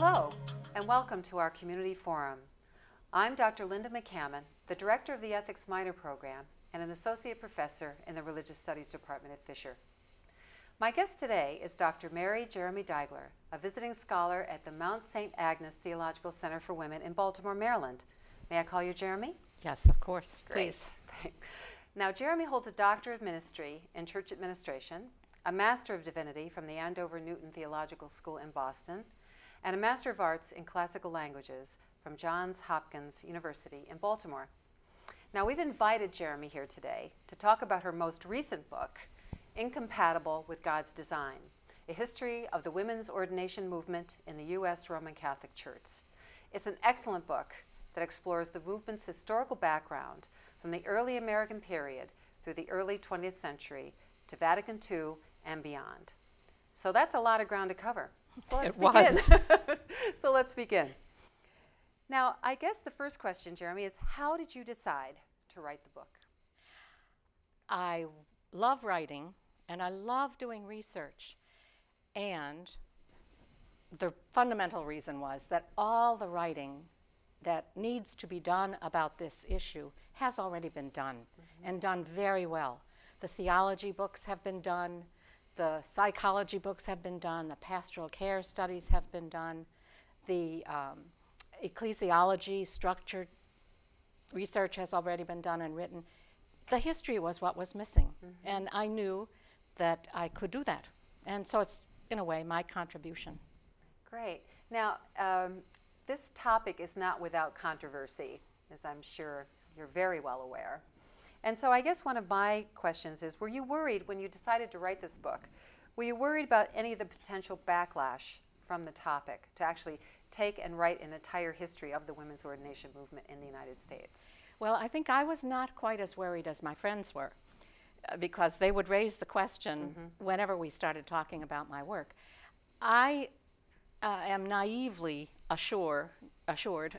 Hello, and welcome to our community forum. I'm Dr. Linda McCammon, the director of the Ethics Minor Program and an associate professor in the Religious Studies Department at Fisher. My guest today is Dr. Mary Jeremy Daigler, a visiting scholar at the Mount St. Agnes Theological Center for Women in Baltimore, Maryland. May I call you Jeremy? Yes, of course. Great. Please. Now, Jeremy holds a Doctor of Ministry in Church Administration, a Master of Divinity from the Andover Newton Theological School in Boston, and a Master of Arts in Classical Languages from Johns Hopkins University in Baltimore. Now, we've invited Jeremy here today to talk about her most recent book, Incompatible with God's Design, a history of the women's ordination movement in the U.S. Roman Catholic Church. It's an excellent book that explores the movement's historical background from the early American period through the early 20th century to Vatican II and beyond. So that's a lot of ground to cover. So let's begin. So let's begin. Now, I guess the first question, Jeremy, is how did you decide to write the book? I love writing, and I love doing research. And the fundamental reason was that all the writing that needs to be done about this issue has already been done, and done very well. The theology books have been done, the psychology books have been done, the pastoral care studies have been done, the ecclesiology structured research has already been done and written. The history was what was missing, and I knew that I could do that. And so it's, in a way, my contribution. Great. Now, this topic is not without controversy, as I'm sure you're very well aware. And so I guess one of my questions is, were you worried when you decided to write this book? Were you worried about any of the potential backlash from the topic to actually take and write an entire history of the women's ordination movement in the United States? Well, I think I was not quite as worried as my friends were, because they would raise the question whenever we started talking about my work. I am naively assured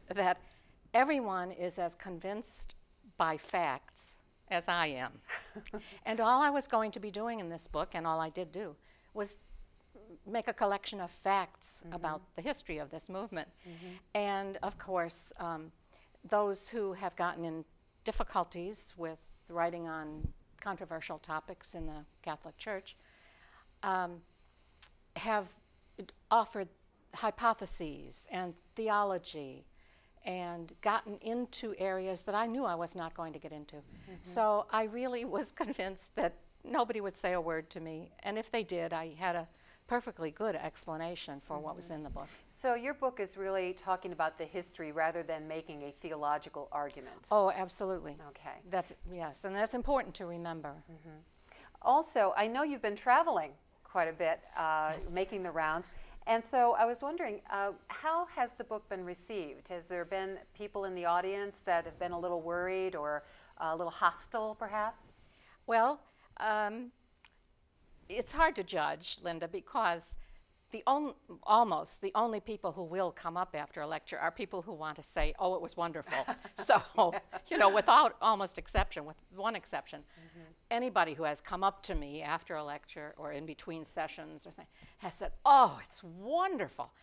that everyone is as convinced by facts as I am. And all I was going to be doing in this book, and all I did do, was make a collection of facts about the history of this movement. And of course, those who have gotten in difficulties with writing on controversial topics in the Catholic Church have offered hypotheses and theology and gotten into areas that I knew I was not going to get into. So I really was convinced that nobody would say a word to me, and if they did, I had a perfectly good explanation for what was in the book. So your book is really talking about the history rather than making a theological argument. Oh, absolutely. Okay. Yes, and that's important to remember. Also, I know you've been traveling quite a bit, making the rounds. And so I was wondering, how has the book been received? Has there been people in the audience that have been a little worried or a little hostile, perhaps? Well, it's hard to judge, Linda, because almost the only people who will come up after a lecture are people who want to say, oh, it was wonderful. So, you know, without almost exception, with one exception, anybody who has come up to me after a lecture or in between sessions or has said, oh, it's wonderful.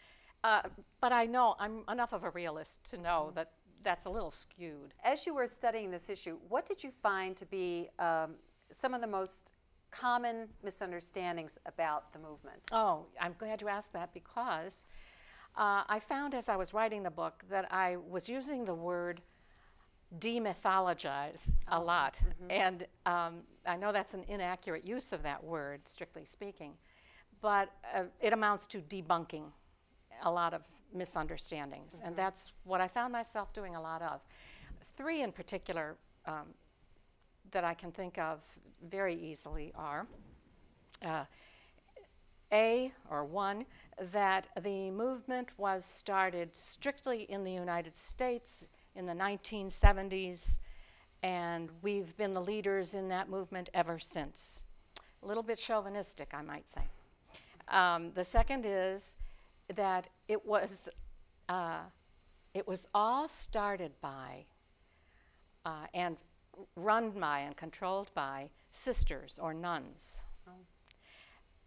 But I know, I'm enough of a realist to know that that's a little skewed. As you were studying this issue, what did you find to be some of the most common misunderstandings about the movement? Oh, I'm glad you asked that, because I found as I was writing the book that I was using the word demythologize a lot. And I know that's an inaccurate use of that word, strictly speaking, but it amounts to debunking a lot of misunderstandings. And that's what I found myself doing a lot of. Three in particular that I can think of very easily are one, that the movement was started strictly in the United States in the 1970s, and we've been the leaders in that movement ever since. A little bit chauvinistic, I might say. The second is that it was all started by and run by and controlled by sisters or nuns.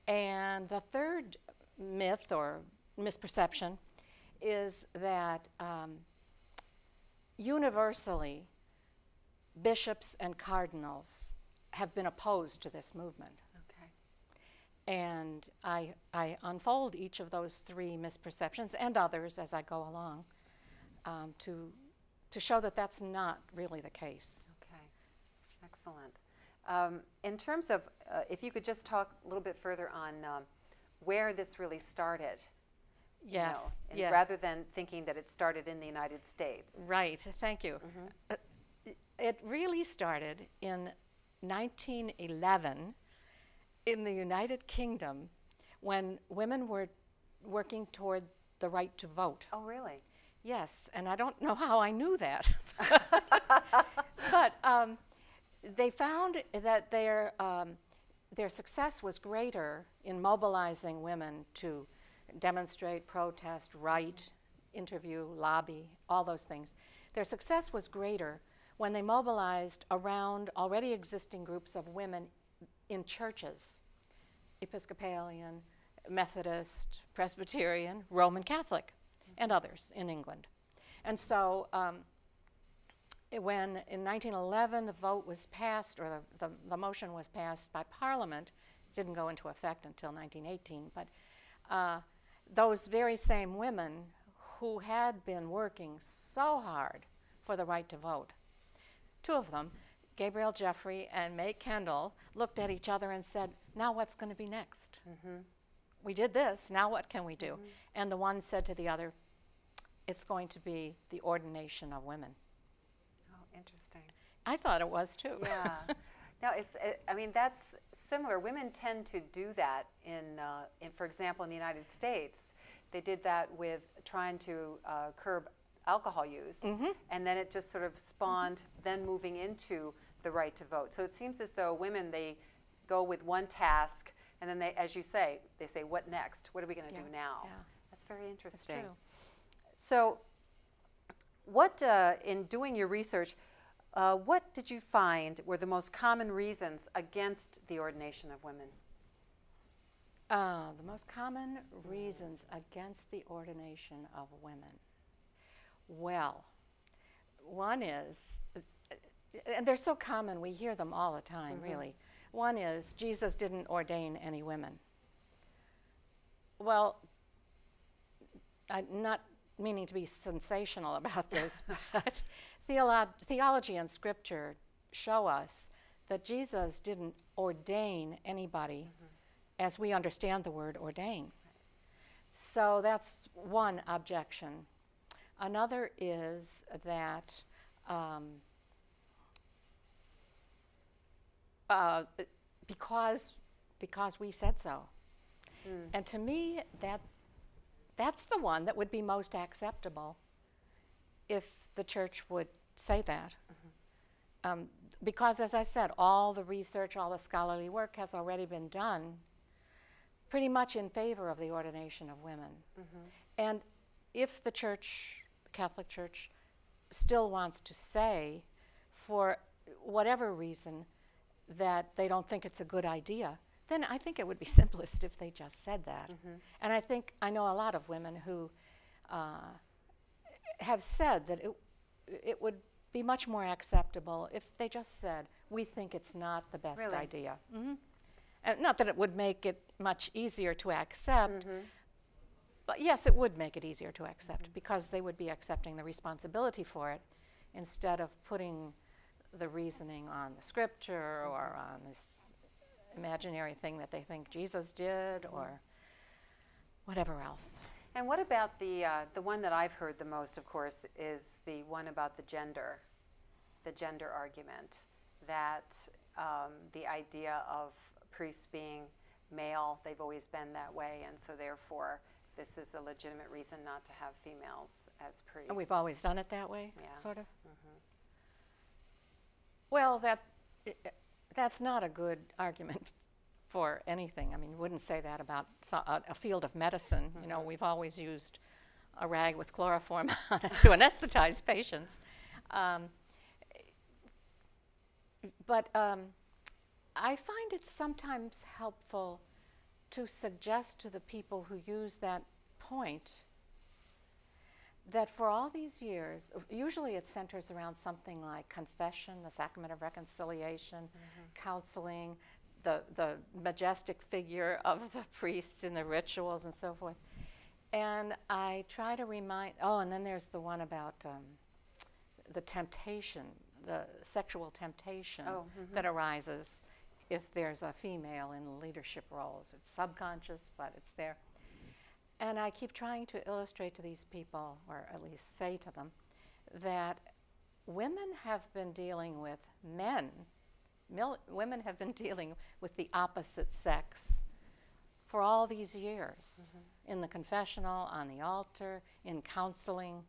And the third myth or misperception is that universally, bishops and cardinals have been opposed to this movement. Okay. And I unfold each of those three misperceptions and others as I go along to show that that's not really the case. Okay, excellent. In terms of, if you could just talk a little bit further on where this really started. Yes. And rather than thinking that it started in the United States. Right, thank you. It really started in 1911 in the United Kingdom when women were working toward the right to vote. Oh, really? Yes, and I don't know how I knew that. But they found that their success was greater in mobilizing women to demonstrate, protest, write, interview, lobby, all those things. Their success was greater when they mobilized around already existing groups of women in churches, Episcopalian, Methodist, Presbyterian, Roman Catholic, and others in England. And so when in 1911 the vote was passed, or the motion was passed by Parliament, it didn't go into effect until 1918, but those very same women who had been working so hard for the right to vote, two of them, Gabrielle Jeffrey and May Kendall, looked at each other and said, now what's going to be next? We did this, now what can we do? And the one said to the other, it's going to be the ordination of women. Oh, interesting. I thought it was too. Yeah. Now, I mean, that's similar. Women tend to do that for example, in the United States. They did that with trying to curb alcohol use, and then it just sort of spawned then moving into the right to vote. So it seems as though women, they go with one task, and then they, as you say, they say, what next? What are we going to do now? Yeah. That's very interesting. That's true. So what, in doing your research, what did you find were the most common reasons against the ordination of women? The most common reasons against the ordination of women. Well, one is, and they're so common, we hear them all the time, really. One is, Jesus didn't ordain any women. Well, I'm not meaning to be sensational about this, but theology and scripture show us that Jesus didn't ordain anybody as we understand the word ordain. So that's one objection. Another is that because we said so. And to me, that's the one that would be most acceptable if the church would say that. Because, as I said, all the research, all the scholarly work has already been done pretty much in favor of the ordination of women. And if the church, the Catholic Church, still wants to say, for whatever reason, that they don't think it's a good idea, then I think it would be simplest if they just said that. And I know a lot of women who have said that it would be much more acceptable if they just said, we think it's not the best idea. Not that it would make it much easier to accept, but yes, it would make it easier to accept because they would be accepting the responsibility for it instead of putting the reasoning on the scripture or on this imaginary thing that they think Jesus did or whatever else. And what about the one that I've heard the most, of course, is the one about the gender argument, that the idea of priests being male, they've always been that way, and so therefore this is a legitimate reason not to have females as priests. And we've always done it that way, sort of? Well, that's not a good argument for anything. I mean, you wouldn't say that about a field of medicine. You know, we've always used a rag with chloroform on it to anesthetize patients. But I find it sometimes helpful to suggest to the people who use that point that for all these years, usually it centers around something like confession, the sacrament of reconciliation, counseling, the majestic figure of the priests in the rituals and so forth. And I try to remind, and then there's the one about the temptation, the sexual temptation that arises if there's a female in leadership roles. It's subconscious, but it's there. And I keep trying to illustrate to these people, or at least say to them, that women have been dealing with men. Women have been dealing with the opposite sex for all these years, in the confessional, on the altar, in counseling,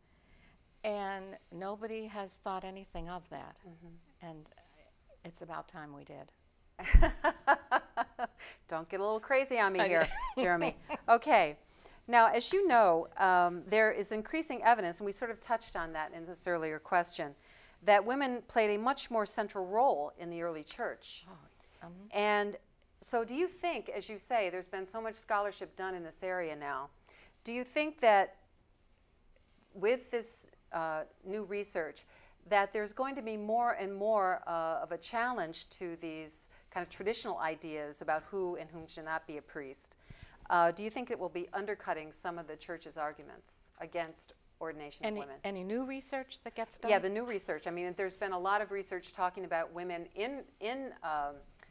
and nobody has thought anything of that. And it's about time we did. Don't get a little crazy on me here, Jeremy. Okay. Now, as you know, there is increasing evidence, and we sort of touched on that in this earlier question, that women played a much more central role in the early church. And so do you think, as you say, there's been so much scholarship done in this area now, do you think that with this new research, that there's going to be more and more of a challenge to these kind of traditional ideas about who and whom should not be a priest? Do you think it will be undercutting some of the church's arguments against ordination of women? Any new research that gets done? Yeah, the new research. I mean, there's been a lot of research talking about women in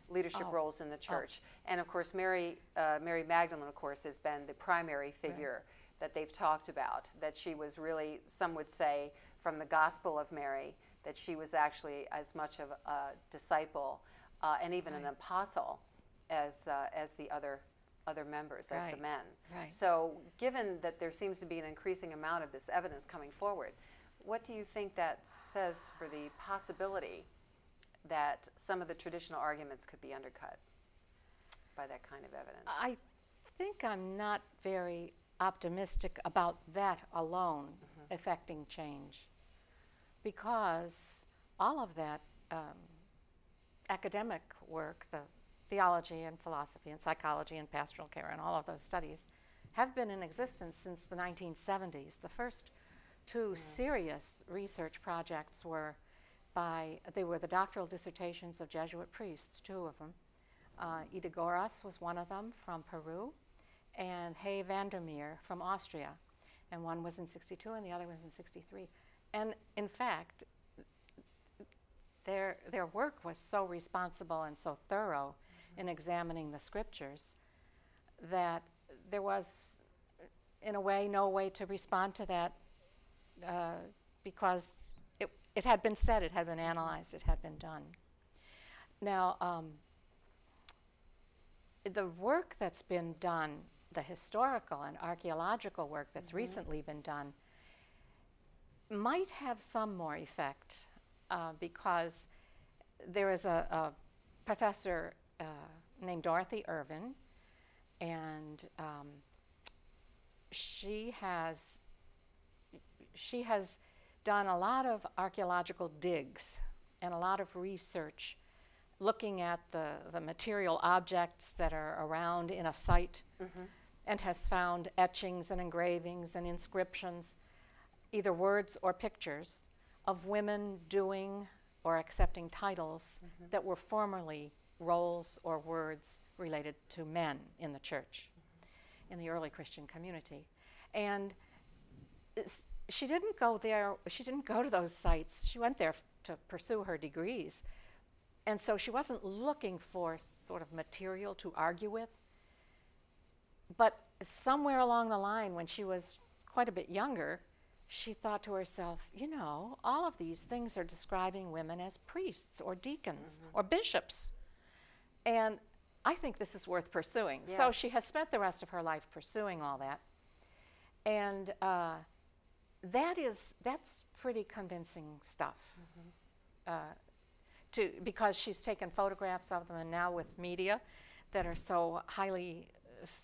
leadership roles in the church. And of course, Mary Magdalene, of course, has been the primary figure that they've talked about, that she was really, some would say, from the Gospel of Mary, that she was actually as much of a disciple and even an apostle as the other members, as the men. So given that there seems to be an increasing amount of this evidence coming forward, what do you think that says for the possibility that some of the traditional arguments could be undercut by that kind of evidence? I think I'm not very optimistic about that alone affecting change, because all of that academic work, the theology and philosophy and psychology and pastoral care and all of those studies have been in existence since the 1970s. The first two serious research projects were they were the doctoral dissertations of Jesuit priests, two of them. Idegoras was one of them from Peru, and Hay Vandermeer from Austria. And one was in 62 and the other was in 63. And in fact, their work was so responsible and so thorough in examining the scriptures that there was, in a way, no way to respond to that because it had been said, it had been analyzed, it had been done. Now, the work that's been done, the historical and archaeological work that's recently been done, might have some more effect because there is a professor named Dorothy Irvin, and she has done a lot of archaeological digs and a lot of research looking at the material objects that are around in a site, and has found etchings and engravings and inscriptions, either words or pictures, of women doing or accepting titles that were formerly roles or words related to men in the church, in the early Christian community. And she didn't go there, she didn't go to those sites. She went there to pursue her degrees. And so she wasn't looking for sort of material to argue with. But somewhere along the line, when she was quite a bit younger, she thought to herself, you know, all of these things are describing women as priests or deacons or bishops. And I think this is worth pursuing. Yes. So she has spent the rest of her life pursuing all that. And that's pretty convincing stuff. Because she's taken photographs of them, and now with media that are so highly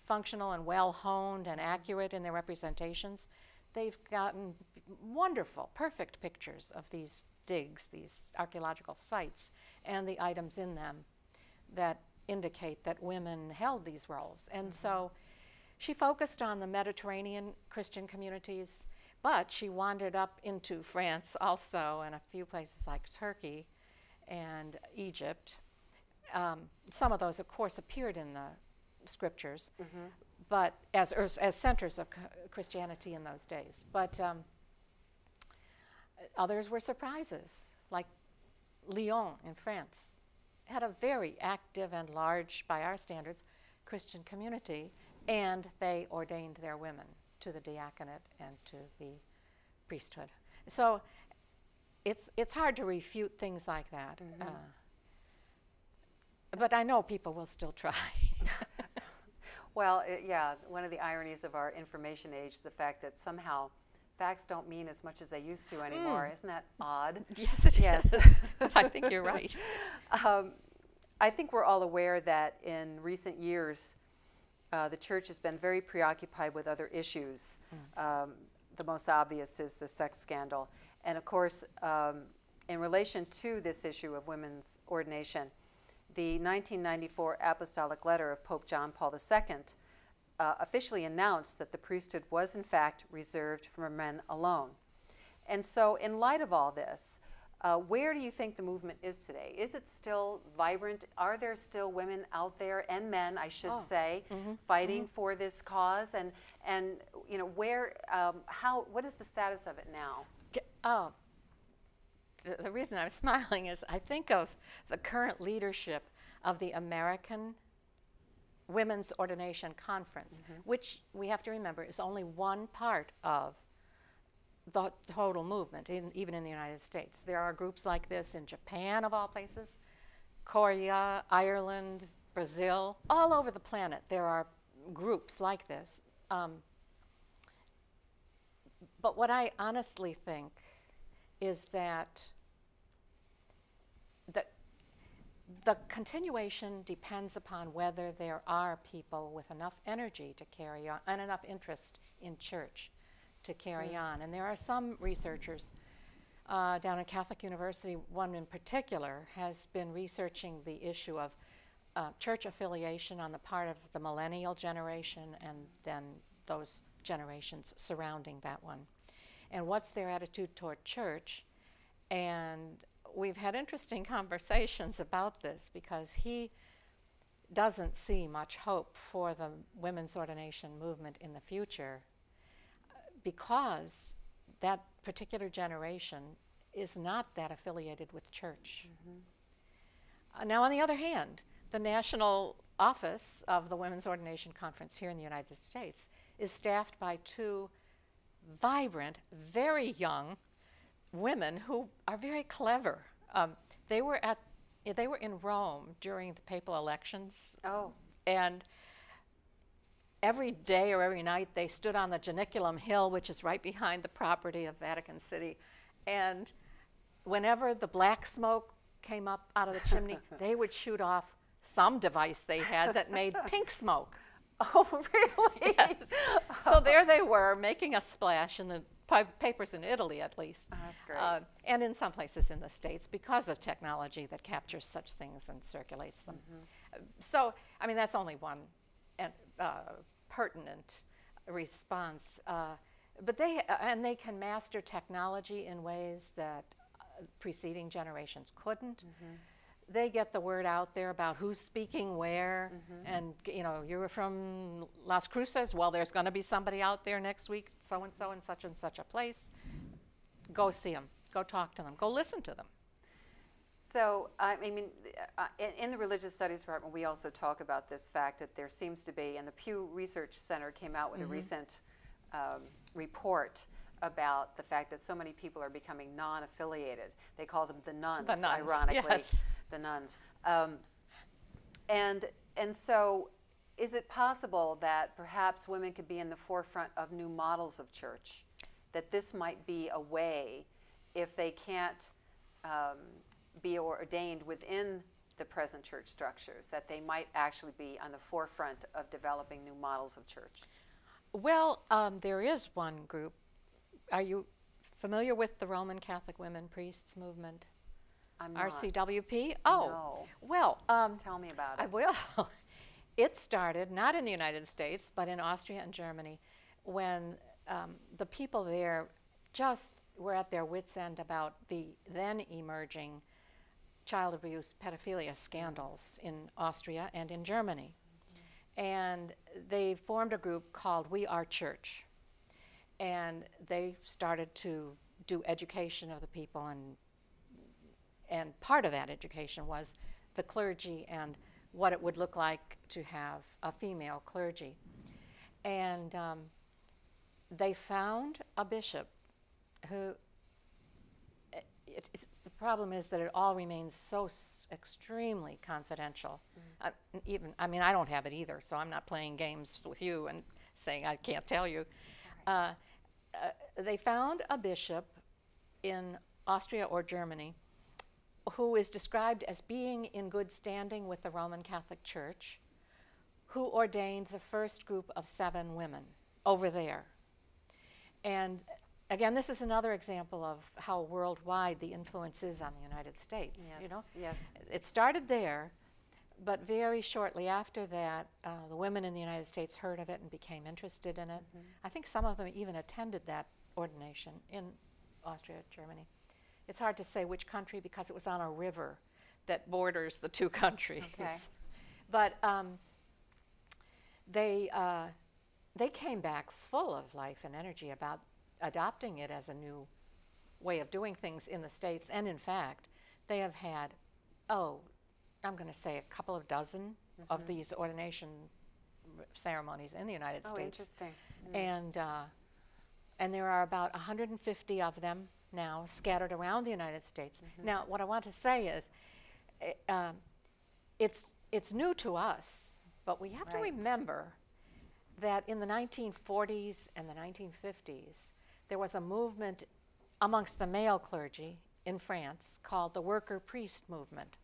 functional and well-honed and accurate in their representations, they've gotten wonderful, perfect pictures of these digs, these archaeological sites, and the items in them that indicate that women held these roles. And so she focused on the Mediterranean Christian communities, but she wandered up into France also, and a few places like Turkey and Egypt. Some of those, of course, appeared in the scriptures, but as centers of Christianity in those days. But others were surprises, like Lyon in France had a very active and large, by our standards, Christian community, and they ordained their women to the diaconate and to the priesthood. So it's hard to refute things like that. But I know people will still try. Well, yeah, one of the ironies of our information age is the fact that somehow facts don't mean as much as they used to anymore. Isn't that odd? Yes, it is. I think you're right. I think we're all aware that in recent years, the church has been very preoccupied with other issues. The most obvious is the sex scandal. And of course, in relation to this issue of women's ordination, the 1994 apostolic letter of Pope John Paul II officially announced that the priesthood was in fact reserved for men alone. And so in light of all this, where do you think the movement is today? Is it still vibrant? Are there still women out there, and men, I should say, fighting for this cause? And you know, where, what is the status of it now? The reason I'm smiling is I think of the current leadership of the American Women's Ordination Conference, which we have to remember is only one part of the total movement, even in the United States. There are groups like this in Japan, of all places, Korea, Ireland, Brazil, all over the planet. There are groups like this. But what I honestly think is that the continuation depends upon whether there are people with enough energy to carry on and enough interest in church to carry on. And there are some researchers down at Catholic University, one in particular, has been researching the issue of church affiliation on the part of the millennial generation and then those generations surrounding that one. And what's their attitude toward church? And we've had interesting conversations about this because he doesn't see much hope for the women's ordination movement in the future because that particular generation is not that affiliated with church. Now, on the other hand, the national office of the Women's Ordination Conference here in the United States is staffed by two vibrant, very young women who are very clever. They were in Rome during the papal elections. And every day or every night they stood on the Janiculum Hill, which is right behind the property of Vatican City. And whenever the black smoke came up out of the chimney, they would shoot off some device they had that made pink smoke. Oh, really? Yes. So there they were, making a splash in the papers in Italy, at least. Oh, that's great. And in some places in the States because of technology that captures such things and circulates them. So, I mean, that's only one pertinent response. But they can master technology in ways that preceding generations couldn't. They get the word out there about who's speaking where, and you know, you're from Las Cruces, well, there's going to be somebody out there next week, so-and-so in such and such a place. Go see them, go talk to them, go listen to them. So, I mean, in the Religious Studies Department, we also talk about this fact that there seems to be, and the Pew Research Center came out with a recent report about the fact that so many people are becoming non-affiliated. They call them the nuns, ironically. Yes. The nuns. And so is it possible that perhaps women could be in the forefront of new models of church? That this might be a way, if they can't be ordained within the present church structures, that they might actually be on the forefront of developing new models of church? Well, there is one group. Are you familiar with the Roman Catholic Women Priests movement? I'm not. RCWP? Oh, no. Well, tell me about it. I will. It started not in the United States, but in Austria and Germany, when the people there just were at their wits' end about the then emerging child abuse, pedophilia scandals in Austria and in Germany. And they formed a group called We Are Church. And they started to do education of the people, and part of that education was the clergy and what it would look like to have a female clergy. And they found a bishop who, the problem is that it all remains so extremely confidential. I mean, I don't have it either, so I'm not playing games with you and saying I can't tell you. They found a bishop in Austria or Germany who is described as being in good standing with the Roman Catholic Church, who ordained the first group of 7 women over there. And again, this is another example of how worldwide the influence is on the United States. Yes, you know? yes. It started there, but very shortly after that, the women in the United States heard of it and became interested in it. I think some of them even attended that ordination in Austria, Germany. It's hard to say which country because it was on a river that borders the 2 countries. Okay. But they came back full of life and energy about adopting it as a new way of doing things in the States. And in fact, they have had, I'm going to say a couple of dozen of these ordination ceremonies in the United States. Interesting. And there are about 150 of them now scattered around the United States. Now, what I want to say is, it's new to us, but we have to remember that in the 1940s and the 1950s, there was a movement amongst the male clergy in France called the worker priest movement.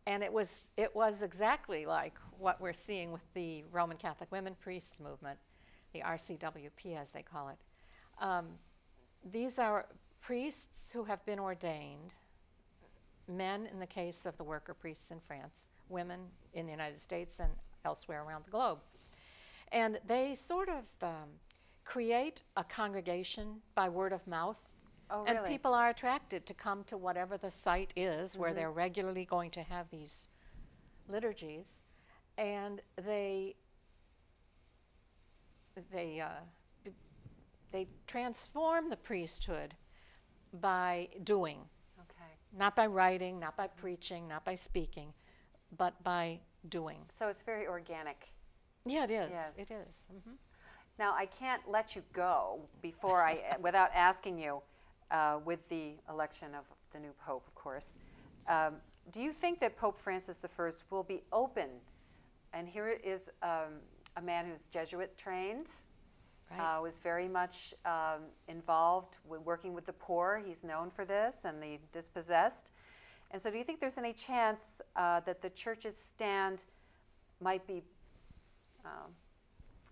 And it was exactly like what we're seeing with the Roman Catholic women priests movement, the RCWP as they call it. These are priests who have been ordained, men in the case of the worker priests in France, women in the United States and elsewhere around the globe. And they sort of create a congregation by word of mouth. Oh, really? And people are attracted to come to whatever the site is where they're regularly going to have these liturgies. And they transform the priesthood by doing. Okay. Not by writing, not by preaching, not by speaking, but by doing. So it's very organic. Yeah, it is. Yes. It is. Now, I can't let you go before without asking you, with the election of the new Pope, of course, do you think that Pope Francis I will be open? And here is a man who's Jesuit trained, was very much involved with working with the poor. He's known for this, and the dispossessed. And so do you think there's any chance that the Church's stand might be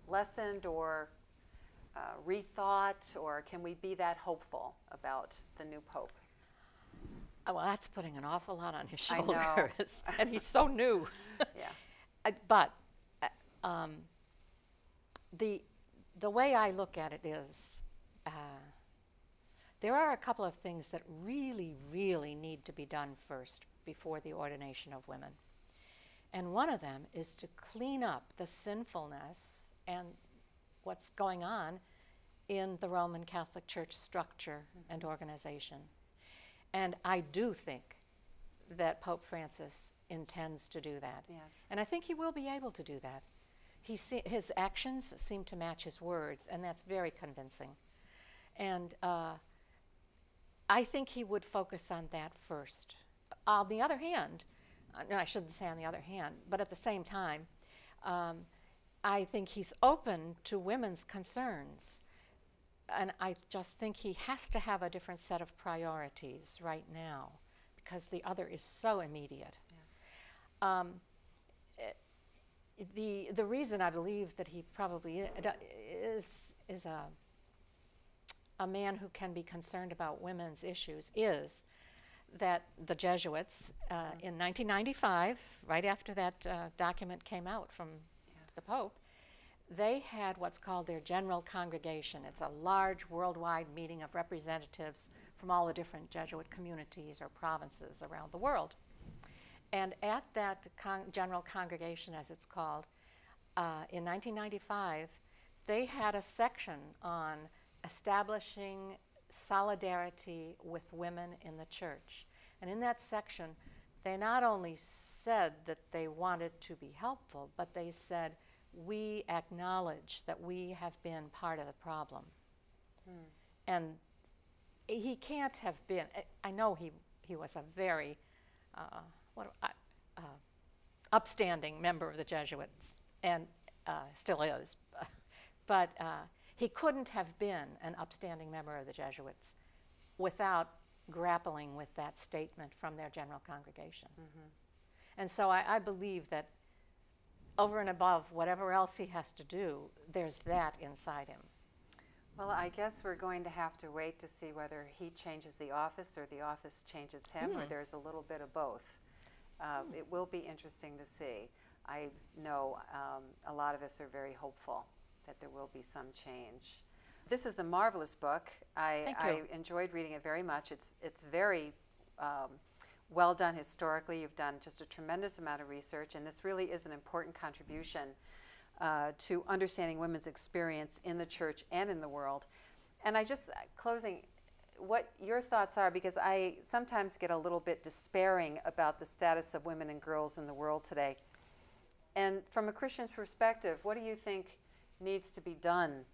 lessened or rethought, or can we be that hopeful about the new Pope? Oh, well, that's putting an awful lot on his I know. shoulders. And he's so new. Yeah. But the way I look at it is there are a couple of things that really, really need to be done first before the ordination of women. And one of them is to clean up the sinfulness and what's going on in the Roman Catholic Church structure and organization. And I do think that Pope Francis intends to do that. Yes. And I think he will be able to do that. His actions seem to match his words, and that's very convincing. And I think he would focus on that first. On the other hand, no, I shouldn't say on the other hand, but at the same time, I think he's open to women's concerns. And I just think he has to have a different set of priorities right now because the other is so immediate. Yes. The reason I believe that he probably is a man who can be concerned about women's issues is that the Jesuits in 1995, right after that document came out from the Pope, they had what's called their general congregation. It's a large worldwide meeting of representatives from all the different Jesuit communities or provinces around the world. And at that general congregation, as it's called, in 1995, they had a section on establishing solidarity with women in the church. And in that section, they not only said that they wanted to be helpful, but they said, we acknowledge that we have been part of the problem. And he can't have been, I know he was a very upstanding member of the Jesuits, and still is, but he couldn't have been an upstanding member of the Jesuits without grappling with that statement from their general congregation. And so I believe that over and above whatever else he has to do, there's that inside him. Well, I guess we're going to have to wait to see whether he changes the office or the office changes him, or there's a little bit of both. It will be interesting to see. I know a lot of us are very hopeful that there will be some change. This is a marvelous book. I enjoyed reading it very much. It's very well done historically. You've done just a tremendous amount of research, and this really is an important contribution to understanding women's experience in the church and in the world. And I just, closing, what your thoughts are, because I sometimes get a little bit despairing about the status of women and girls in the world today. And from a Christian perspective, what do you think needs to be done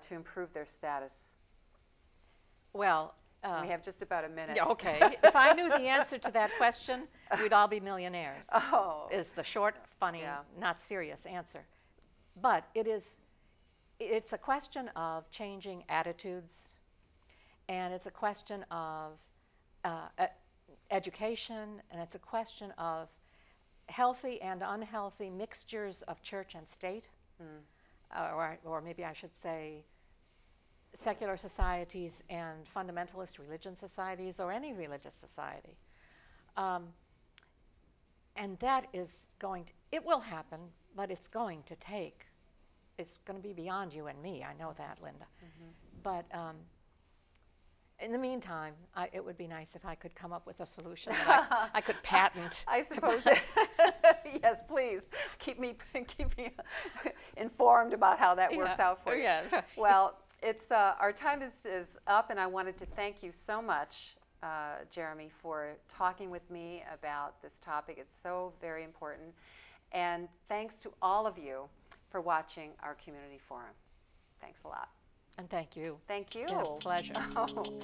to improve their status? Well, we have just about a minute. Yeah, okay. If I knew the answer to that question, we'd all be millionaires. Oh. Is the short, funny, not serious answer. But it's a question of changing attitudes, and it's a question of education, and it's a question of healthy and unhealthy mixtures of church and state, or maybe I should say secular societies and fundamentalist religion societies, or any religious society. And that is going to, it will happen, but it's going to take, it's going to be beyond you and me. I know that, Linda. But in the meantime, it would be nice if I could come up with a solution that I could patent. I suppose. Yes, please keep me informed about how that works out for you. Well, it's our time is up, and I wanted to thank you so much, Jeremy, for talking with me about this topic. It's so very important. And thanks to all of you for watching our community forum. Thanks a lot. And thank you. Thank you. It's been a pleasure. Oh.